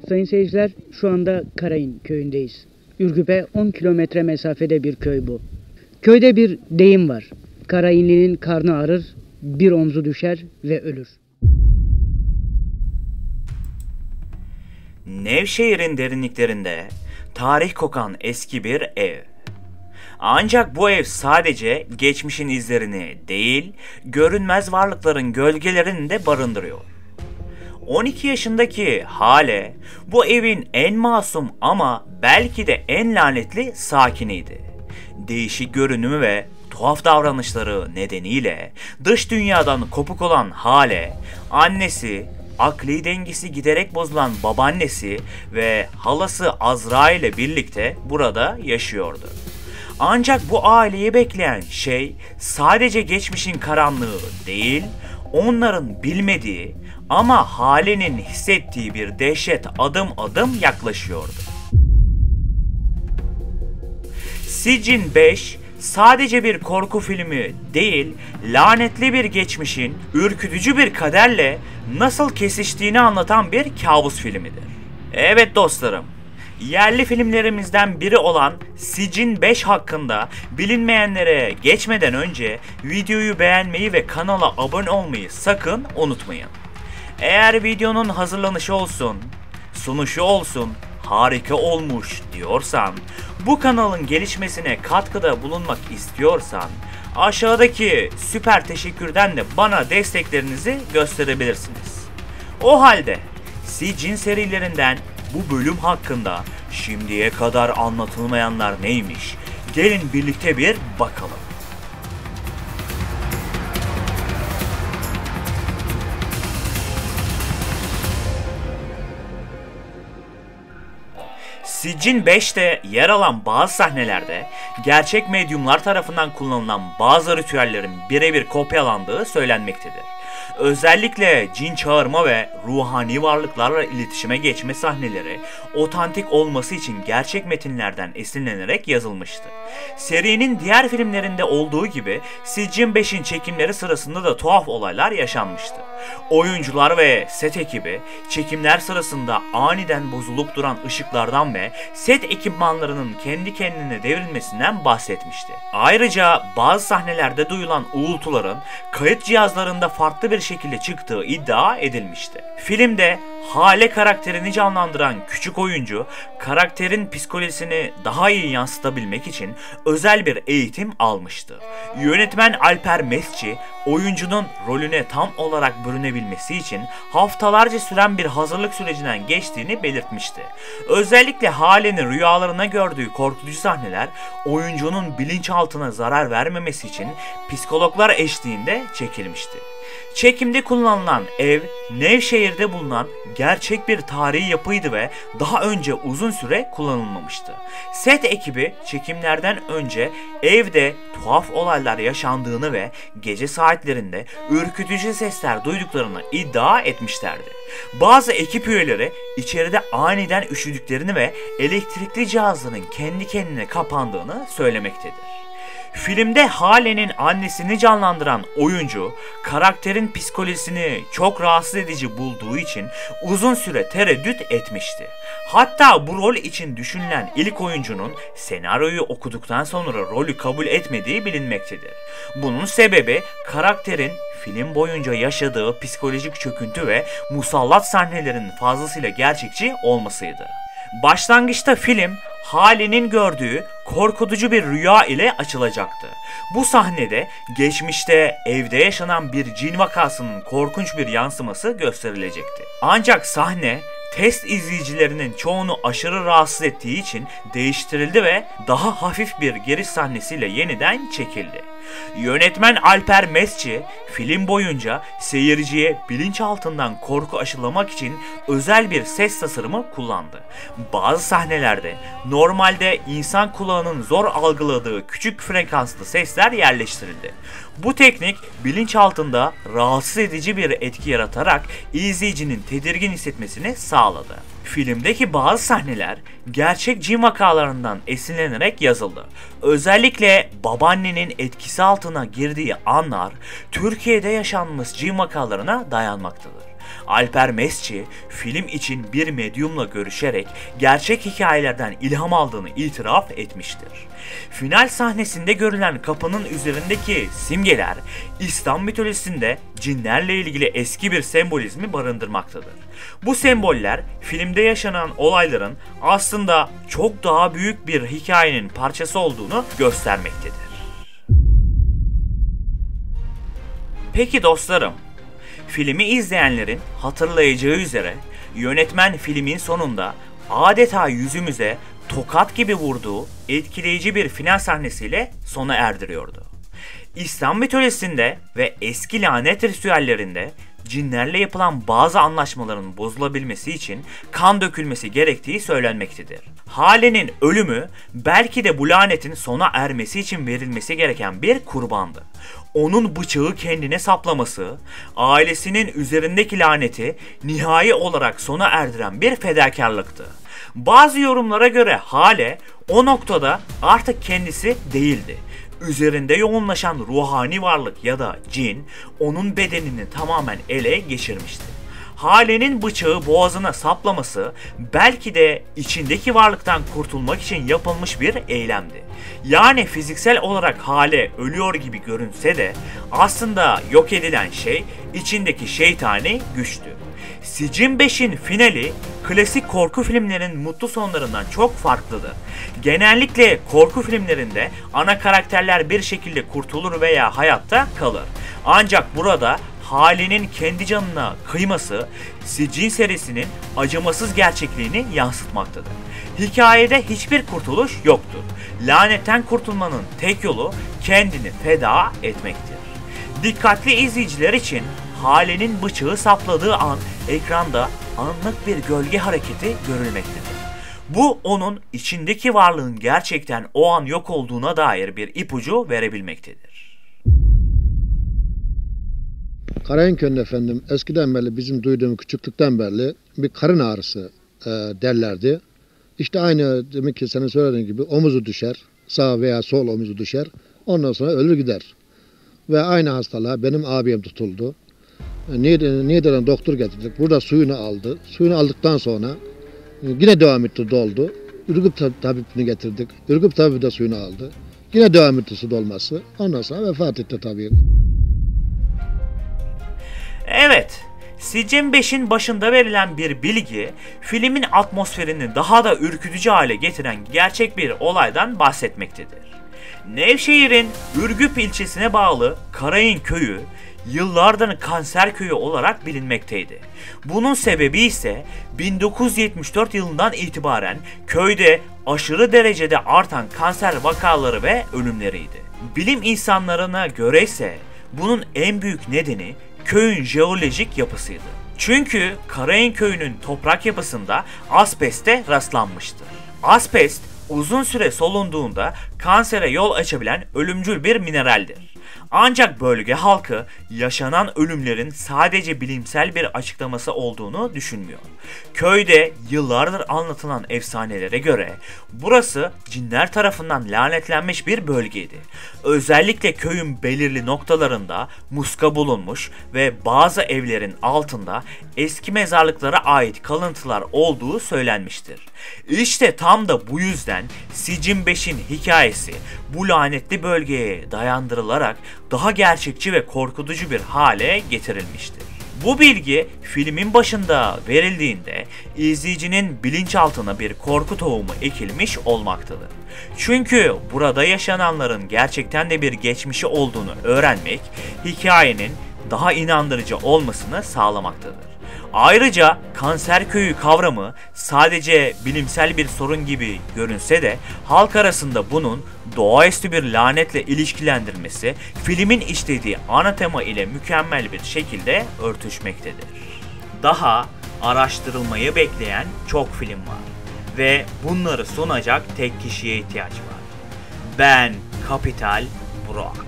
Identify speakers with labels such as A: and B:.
A: Sayın seyirciler, şu anda Karayın köyündeyiz. Ürgüp'e 10 kilometre mesafede bir köy bu. Köyde bir deyim var. Karayinlinin karnı ağrır, bir omzu düşer ve ölür.
B: Nevşehir'in derinliklerinde tarih kokan eski bir ev. Ancak bu ev sadece geçmişin izlerini değil, görünmez varlıkların gölgelerini de barındırıyor. 12 yaşındaki Hale bu evin en masum ama belki de en lanetli sakiniydi. Değişik görünümü ve tuhaf davranışları nedeniyle dış dünyadan kopuk olan Hale, annesi, akli dengesi giderek bozulan babaannesi ve halası Azra ile birlikte burada yaşıyordu. Ancak bu aileyi bekleyen şey sadece geçmişin karanlığı değil, onların bilmediği ama Hale'nin hissettiği bir dehşet adım adım yaklaşıyordu. Sicin 5 sadece bir korku filmi değil, lanetli bir geçmişin ürkütücü bir kaderle nasıl kesiştiğini anlatan bir kabus filmidir. Evet dostlarım, yerli filmlerimizden biri olan Sicin 5 hakkında bilinmeyenlere geçmeden önce videoyu beğenmeyi ve kanala abone olmayı sakın unutmayın. Eğer videonun hazırlanışı olsun, sunuşu olsun, harika olmuş diyorsan, bu kanalın gelişmesine katkıda bulunmak istiyorsan, aşağıdaki süper teşekkürden de bana desteklerinizi gösterebilirsiniz. O halde Sicin serilerinden bu bölüm hakkında şimdiye kadar anlatılmayanlar neymiş? Gelin birlikte bir bakalım. Sicin 5'te yer alan bazı sahnelerde gerçek medyumlar tarafından kullanılan bazı ritüellerin birebir kopyalandığı söylenmektedir. Özellikle cin çağırma ve ruhani varlıklarla iletişime geçme sahneleri otantik olması için gerçek metinlerden esinlenerek yazılmıştı. Serinin diğer filmlerinde olduğu gibi Sicin 5'in çekimleri sırasında da tuhaf olaylar yaşanmıştı. Oyuncular ve set ekibi çekimler sırasında aniden bozulup duran ışıklardan ve set ekipmanlarının kendi kendine devrilmesinden bahsetmişti. Ayrıca bazı sahnelerde duyulan uğultuların kayıt cihazlarında farklı bir şekilde çıktığı iddia edilmişti. Filmde Hale karakterini canlandıran küçük oyuncu, karakterin psikolojisini daha iyi yansıtabilmek için özel bir eğitim almıştı. Yönetmen Alper Mesci, oyuncunun rolüne tam olarak bürünebilmesi için haftalarca süren bir hazırlık sürecinden geçtiğini belirtmişti. Özellikle Hale'nin rüyalarına gördüğü korkutucu sahneler, oyuncunun bilinçaltına zarar vermemesi için psikologlar eşliğinde çekilmişti. Çekimde kullanılan ev, Nevşehir'de bulunan gerçek bir tarihi yapıydı ve daha önce uzun süre kullanılmamıştı. Set ekibi çekimlerden önce evde tuhaf olaylar yaşandığını ve gece saatlerinde ürkütücü sesler duyduklarını iddia etmişlerdi. Bazı ekip üyeleri içeride aniden üşüdüklerini ve elektrikli cihazların kendi kendine kapandığını söylemektedir. Filmde Hale'nin annesini canlandıran oyuncu, karakterin psikolojisini çok rahatsız edici bulduğu için uzun süre tereddüt etmişti. Hatta bu rol için düşünülen ilk oyuncunun senaryoyu okuduktan sonra rolü kabul etmediği bilinmektedir. Bunun sebebi karakterin film boyunca yaşadığı psikolojik çöküntü ve musallat sahnelerin fazlasıyla gerçekçi olmasıydı. Başlangıçta film, Hale'nin gördüğü korkutucu bir rüya ile açılacaktı. Bu sahnede geçmişte evde yaşanan bir cin vakasının korkunç bir yansıması gösterilecekti. Ancak sahne test izleyicilerinin çoğunu aşırı rahatsız ettiği için değiştirildi ve daha hafif bir giriş sahnesiyle yeniden çekildi. Yönetmen Alper Mesci, film boyunca seyirciye bilinçaltından korku aşılamak için özel bir ses tasarımı kullandı. Bazı sahnelerde normalde insan kulağının zor algıladığı küçük frekanslı sesler yerleştirildi. Bu teknik bilinçaltında rahatsız edici bir etki yaratarak izleyicinin tedirgin hissetmesini sağladı. Filmdeki bazı sahneler gerçek cin vakalarından esinlenerek yazıldı. Özellikle babaannenin etkisi altına girdiği anlar Türkiye'de yaşanmış cin vakalarına dayanmaktadır. Alper Mesci, film için bir medyumla görüşerek gerçek hikayelerden ilham aldığını itiraf etmiştir. Final sahnesinde görülen kapının üzerindeki simgeler, İslam mitolojisinde cinlerle ilgili eski bir sembolizmi barındırmaktadır. Bu semboller, filmde yaşanan olayların aslında çok daha büyük bir hikayenin parçası olduğunu göstermektedir. Peki dostlarım, filmi izleyenlerin hatırlayacağı üzere yönetmen filmin sonunda adeta yüzümüze tokat gibi vurduğu etkileyici bir final sahnesiyle sona erdiriyordu. İslam mitolojisinde ve eski lanet ritüellerinde cinlerle yapılan bazı anlaşmaların bozulabilmesi için kan dökülmesi gerektiği söylenmektedir. Hale'nin ölümü belki de bu lanetin sona ermesi için verilmesi gereken bir kurbandı. Onun bıçağı kendine saplaması, ailesinin üzerindeki laneti nihai olarak sona erdiren bir fedakarlıktı. Bazı yorumlara göre Hale o noktada artık kendisi değildi. Üzerinde yoğunlaşan ruhani varlık ya da cin onun bedenini tamamen ele geçirmişti. Hale'nin bıçağı boğazına saplaması belki de içindeki varlıktan kurtulmak için yapılmış bir eylemdi. Yani fiziksel olarak Hale ölüyor gibi görünse de aslında yok edilen şey içindeki şeytani güçtü. Sicin 5'in finali klasik korku filmlerinin mutlu sonlarından çok farklıdır. Genellikle korku filmlerinde ana karakterler bir şekilde kurtulur veya hayatta kalır. Ancak burada Hale'nin kendi canına kıyması Sicin serisinin acımasız gerçekliğini yansıtmaktadır. Hikayede hiçbir kurtuluş yoktur. Lanetten kurtulmanın tek yolu kendini feda etmektir. Dikkatli izleyiciler için Hale'nin bıçağı sapladığı an ekranda anlık bir gölge hareketi görülmektedir. Bu onun içindeki varlığın gerçekten o an yok olduğuna dair bir ipucu verebilmektedir.
C: Karayın Köyü'nde efendim eskiden beri bizim duyduğum küçüklükten beri bir karın ağrısı derlerdi. İşte aynı demek ki senin söylediğin gibi omuzu düşer, sağ veya sol omuzu düşer, ondan sonra ölür gider. Ve aynı hastalığa benim abim tutuldu. Niğde'den doktor getirdik. Burada suyunu aldı. Suyunu aldıktan sonra yine devam etti, doldu. Ürgüp tabibini getirdik. Ürgüp tabibi de suyunu aldı. Yine devam etti su dolması. Ondan sonra vefat etti tabii.
B: Evet, Sicin 5'in başında verilen bir bilgi, filmin atmosferini daha da ürkütücü hale getiren gerçek bir olaydan bahsetmektedir. Nevşehir'in Ürgüp ilçesine bağlı Karayın Köyü, yıllardır kanser köyü olarak bilinmekteydi. Bunun sebebi ise 1974 yılından itibaren köyde aşırı derecede artan kanser vakaları ve ölümleriydi. Bilim insanlarına göre ise bunun en büyük nedeni köyün jeolojik yapısıydı. Çünkü Karayın Köyü'nün toprak yapısında asbeste rastlanmıştır. Asbest uzun süre solunduğunda kansere yol açabilen ölümcül bir mineraldir. Ancak bölge halkı yaşanan ölümlerin sadece bilimsel bir açıklaması olduğunu düşünmüyor. Köyde yıllardır anlatılan efsanelere göre burası cinler tarafından lanetlenmiş bir bölgeydi. Özellikle köyün belirli noktalarında muska bulunmuş ve bazı evlerin altında eski mezarlıklara ait kalıntılar olduğu söylenmiştir. İşte tam da bu yüzden Sicin 5'in hikayesi bu lanetli bölgeye dayandırılarak daha gerçekçi ve korkutucu bir hale getirilmiştir. Bu bilgi filmin başında verildiğinde izleyicinin bilinçaltına bir korku tohumu ekilmiş olmaktadır. Çünkü burada yaşananların gerçekten de bir geçmişi olduğunu öğrenmek hikayenin daha inandırıcı olmasını sağlamaktadır. Ayrıca kanser köyü kavramı sadece bilimsel bir sorun gibi görünse de halk arasında bunun doğaüstü bir lanetle ilişkilendirmesi filmin işlediği ana tema ile mükemmel bir şekilde örtüşmektedir. Daha araştırılmayı bekleyen çok film var ve bunları sunacak tek kişiye ihtiyaç var. Ben Kapital Burak.